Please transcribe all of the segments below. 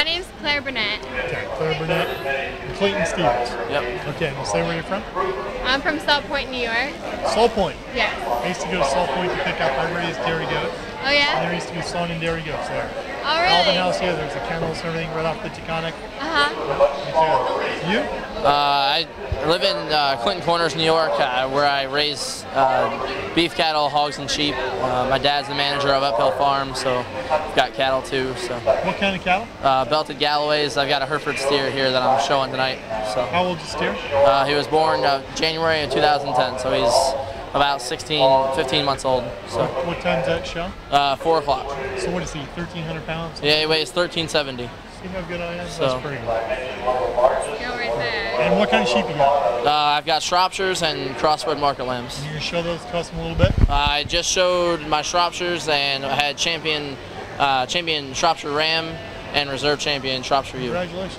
My name's Claire Burnett. Okay, Claire Burnett and Clayton Stevens. Yep. Okay, now say where you're from? I'm from Salt Point, New York. Salt Point. Yes. I used to go to Salt Point to pick up my raised dairy goats. Oh And yeah? there used to be sawn and dairy goats there. Oh really? Alvin House here, there's the kennels and everything right off the Taconic. Uh-huh. You? I live in Clinton Corners, New York, where I raise beef cattle, hogs, and sheep. My dad's the manager of Uphill Farm, so I've got cattle too. So. What kind of cattle? Belted Galloways. I've got a Hereford steer here that I'm showing tonight. So. How old is the steer? He was born January of 2010, so he's about 15 months old. So. What time's that show? 4 o'clock. So what is he, 1,300 pounds? Yeah, he weighs 1370. See how good I am? So. That's pretty good. Go right there. And what kind of sheep you got? I've got Shropshires and crossbred market lambs. Can you gonna show those to us in a little bit? I just showed my Shropshires, and I had champion Shropshire Ram and reserve champion Shropshire Ewe. Congratulations.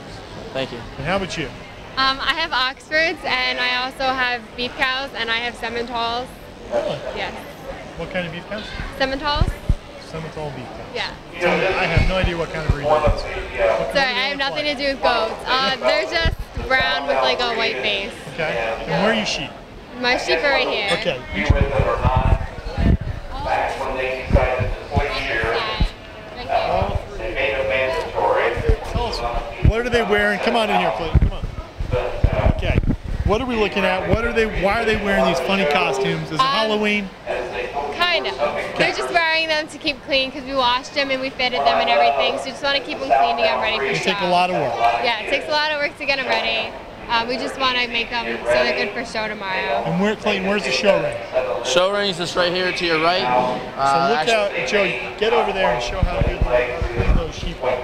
Thank you. And how about you? I have Oxfords, and I also have beef cows, and I have Simmentals. Really? Yes. What kind of beef cows? Simmentals? Simmental beef cows. Yeah. So I have no idea what kind of breed that is. Sorry, I have nothing to do with goats. They're just brown with like a white face. Okay. And where are you sheep? My sheep are right here. Okay. Tell us, what are they wearing? Come on in here, Clayton. Come on. Okay. What are we looking at? Why are they wearing these funny costumes? Is it Halloween? Kind of. They're just wearing them to keep clean because we washed them and we fitted them and everything. So we just want to keep them clean to get them ready for show. It takes a lot of work. Yeah, it takes a lot of work to get them ready. We just want to make them so they're good for show tomorrow. And Clayton, where's the show ring? Show rings is right here to your right. So look out, Joe, get over there and show how good those sheep are.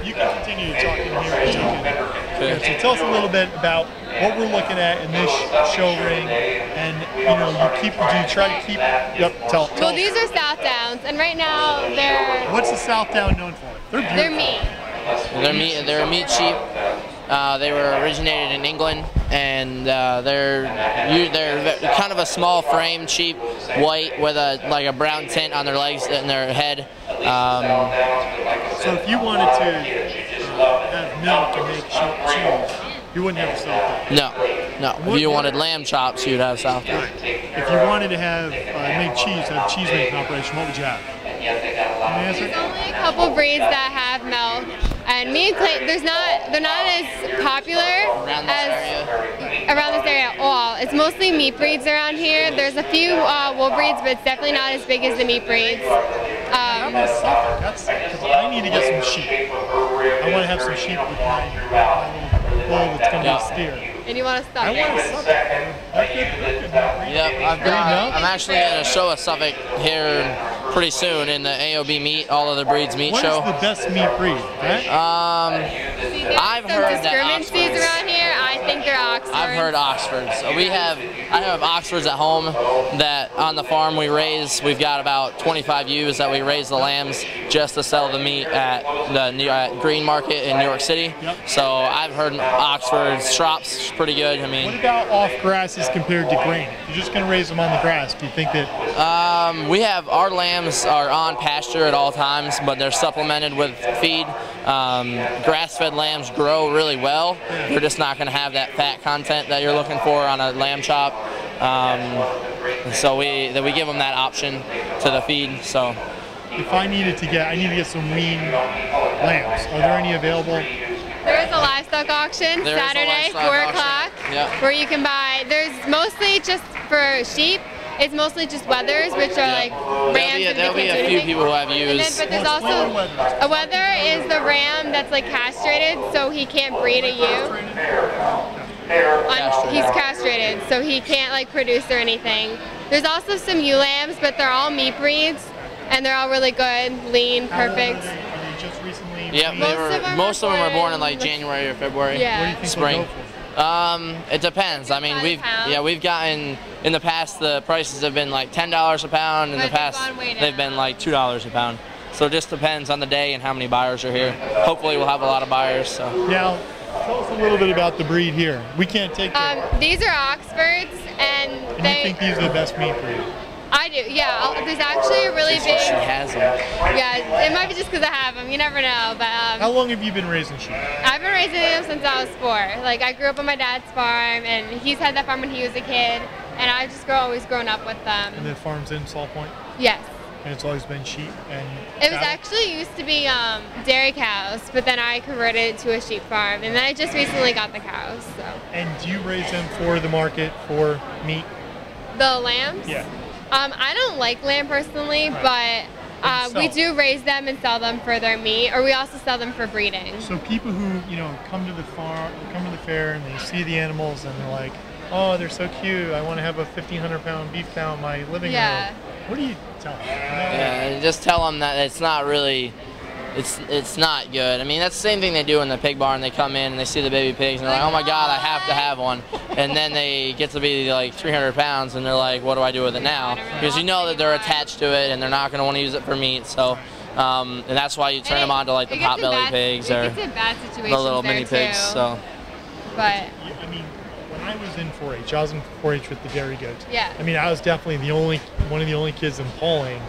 You can continue to talk in here. Okay. So tell us a little bit about what we're looking at in this show ring, and you try to keep. Yep. Tell. Well, these are South Downs, and right now they're. What's the South Down known for? They're beautiful. They're meat. They're a meat sheep. They were originated in England, and they're kind of a small frame sheep, white with like a brown tint on their legs and their head. So if you wanted to have milk and make cheese, you wouldn't have a South Down. No. If you wanted lamb chops, you'd have South Down. Right. If you wanted to have make cheese, have cheese making operation, what would you have? There's only a couple breeds that have milk, and me and Clayton, they're not as popular Around this area at all. It's mostly meat breeds around here. There's a few wool breeds, but it's definitely not as big as the meat breeds. Because I need to get some sheep. I want to have some sheep with my little bull that's going to be a steer. And you want to stuff I want to it. Suffolk. Yep, I'm actually going to show a Suffolk here pretty soon in the AOB meat, all of the breeds meat show. What is the best meat breed? Right? I've heard that discriminancies around here. I think they're Oxfords. I've heard Oxfords. I have Oxfords at home that on the farm we raise. We've got about 25 ewes that we raise the lambs just to sell the meat at the Green Market in New York City. Yep. So I've heard Oxfords, Shrop's pretty good. I mean, what about off grasses compared to grain? If you're just going to raise them on the grass, do you think that? Our lambs are on pasture at all times, but they're supplemented with feed. Grass-fed lambs grow really well. They're just not going to have that fat content that you're looking for on a lamb chop. So we give them that option to the feed. So if I need to get some wean lambs, are there any available? There is a livestock auction Saturday, 4 o'clock, where you can buy. There's mostly just for sheep. It's mostly just wethers, which are like rams. There'll be a few people who have ewes. But there's also a wether is the ram that's like castrated, so he can't breed a ewe. He's castrated, so he can't like produce or anything. There's also some ewe lambs, but they're all meat breeds, and they're all really good, lean, perfect. Are they just recently? Yeah, most of them were born in like January or February. Yeah. What do you think Spring. they'll go for? It depends. I mean, we've gotten in the past the prices have been like $10 a pound. In the past, they've been like $2 a pound. So it just depends on the day and how many buyers are here. Hopefully, we'll have a lot of buyers. So. Now, tell us a little bit about the breed here. We can't take. These are Oxfords, and you think these are the best meat breed? I do, yeah. There's actually a really big... She has them. Yeah, it might be just because I have them. You never know. But how long have you been raising sheep? I've been raising them since I was 4. Like, I grew up on my dad's farm, and he's had that farm when he was a kid, and I've just always grown up with them. And the farm's in Saw Point? Yes. And it's always been sheep and It was actually used to be dairy cows, but then I converted it to a sheep farm, and then I just recently got the cows. So. And do you raise them for the market, for meat? The lambs? Yeah. I don't like lamb personally, right. But we do raise them and sell them for their meat, or we also sell them for breeding. So people who come to the farm, come to the fair, and they see the animals, and they're like, "Oh, they're so cute! I want to have a 1,500-pound beef cow in my living room." What do you tell them? Yeah, just tell them that it's not really, it's not good. I mean, that's the same thing they do in the pig barn. They come in and they see the baby pigs and they're like, "Oh my God, I have to have one." And then they get to be like 300 pounds and they're like, "What do I do with it now?" Because you know that they're attached to it and they're not going to want to use it for meat. So, and that's why you turn them on to like the potbelly pigs or the little mini pigs. So, but I mean, when I was in 4-H, I was in 4-H with the dairy goats. Yeah. I mean, I was definitely one of the only kids in Pauling,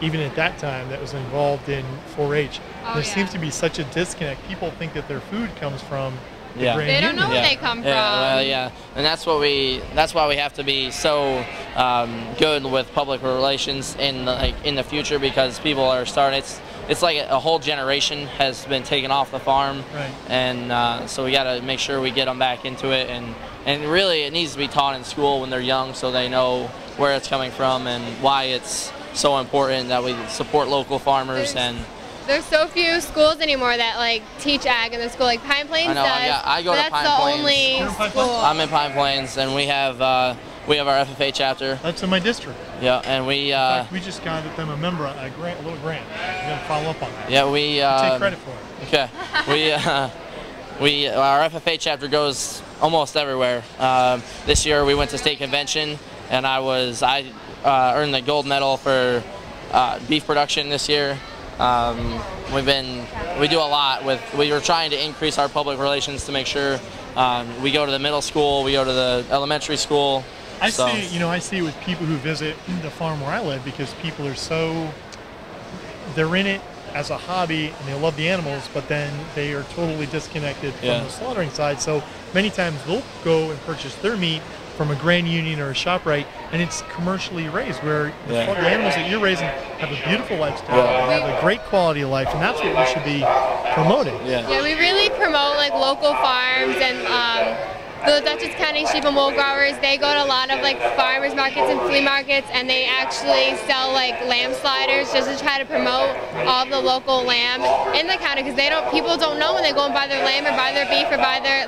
even at that time, that was involved in 4-H. There seems to be such a disconnect. People think that their food comes from the Grand They don't know where they come from. Well, yeah, and that's why we have to be so good with public relations in the future, because people are starting. It's like a whole generation has been taken off the farm, right. And so we got to make sure we get them back into it, and really it needs to be taught in school when they're young, so they know where it's coming from and why it's so important that we support local farmers. There's so few schools anymore that like teach ag in the school. Like Pine Plains does. Yeah, I go to Pine Plains. That's the only school. I'm in Pine Plains, and we have our FFA chapter. That's in my district. Yeah, and we. In fact, we just got them a little grant. We're gonna follow up on that. Yeah, we. Take credit for it. Okay, our FFA chapter goes almost everywhere. This year we went to state convention, and I earned the gold medal for beef production this year. We do a lot we were trying to increase our public relations to make sure we go to the middle school, we go to the elementary school. I see with people who visit the farm where I live, because people are they're in it as a hobby and they love the animals, but then they are totally disconnected from the slaughtering side. So many times they'll go and purchase their meat from a Grand Union or a ShopRite, and it's commercially raised, where the animals that you're raising have a beautiful lifestyle, they have a great quality of life, and that's what we should be promoting. Yeah, we really promote like local farms, and the Dutchess County sheep and wool growers, they go to a lot of like farmers markets and flea markets, and they actually sell like lamb sliders just to try to promote all the local lamb in the county, because people don't know when they go and buy their lamb or buy their beef or buy their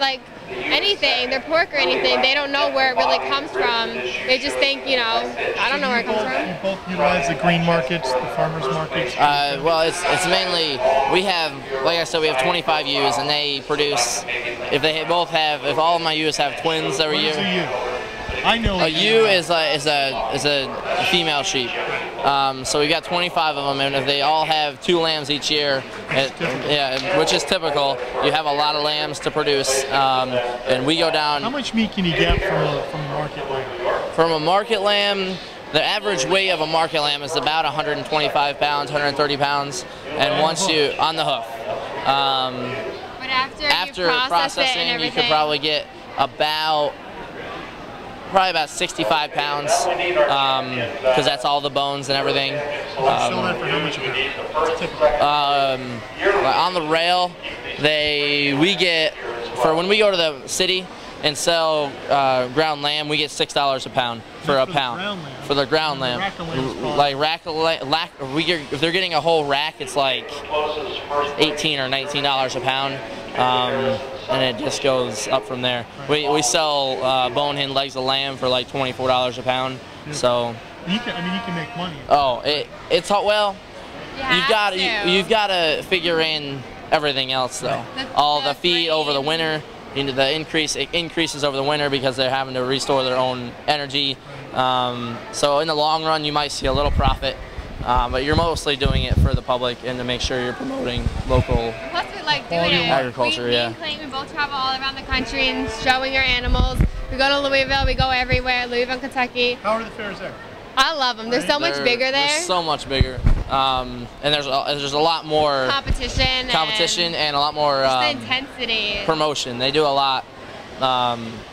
anything, their pork or anything, they don't know where it really comes from. They just think, I don't know where it comes from. You both utilize the green markets, the farmers markets? Well, it's mainly, we have, like I said, we have 25 ewes, and they produce, if all of my ewes have twins every year. What is a ewe? I know a ewe is a female sheep. So we got 25 of them, and if they all have 2 lambs each year, which is typical, you have a lot of lambs to produce, and we go down. How much meat can you get from a market lamb? From a market lamb, the average weight of a market lamb is about 125 pounds, 130 pounds, and once you on the hoof. But after processing, you could probably get probably about 65 pounds, because that's all the bones and everything. Sell that for how much a pound? On the rail, we get, for when we go to the city and sell ground lamb, we get $6 a pound for a pound. For the ground lamb. If they're getting a whole rack, it's like $18 or $19 a pound. And it just goes up from there. We sell bone-in legs of lamb for like $24 a pound. So you can make money. Oh, it's well. You've got to figure in everything else though. All the feed over the winter. It increases over the winter because they're having to restore their own energy. So in the long run, you might see a little profit. But you're mostly doing it for the public and to make sure you're promoting local agriculture. We both travel all around the country and showing our animals. We go to Louisville, we go everywhere, Louisville, Kentucky. How are the fairs there? I love them. They're so much bigger there. They're so much bigger. And there's a lot more competition and a lot more the intensity. Promotion. They do a lot.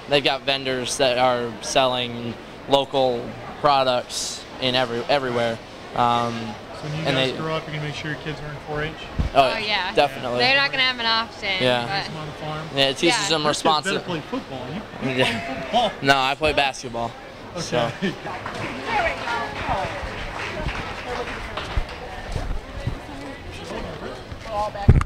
They've got vendors that are selling local products in everywhere. So when you guys grow up, you're going to make sure your kids are in 4-H? Oh, yeah. Definitely. They're not going to have an option. Yeah. On the farm. Yeah, it teaches them responsibility. You better play football. You play football. No, I play basketball. Okay. So. All back.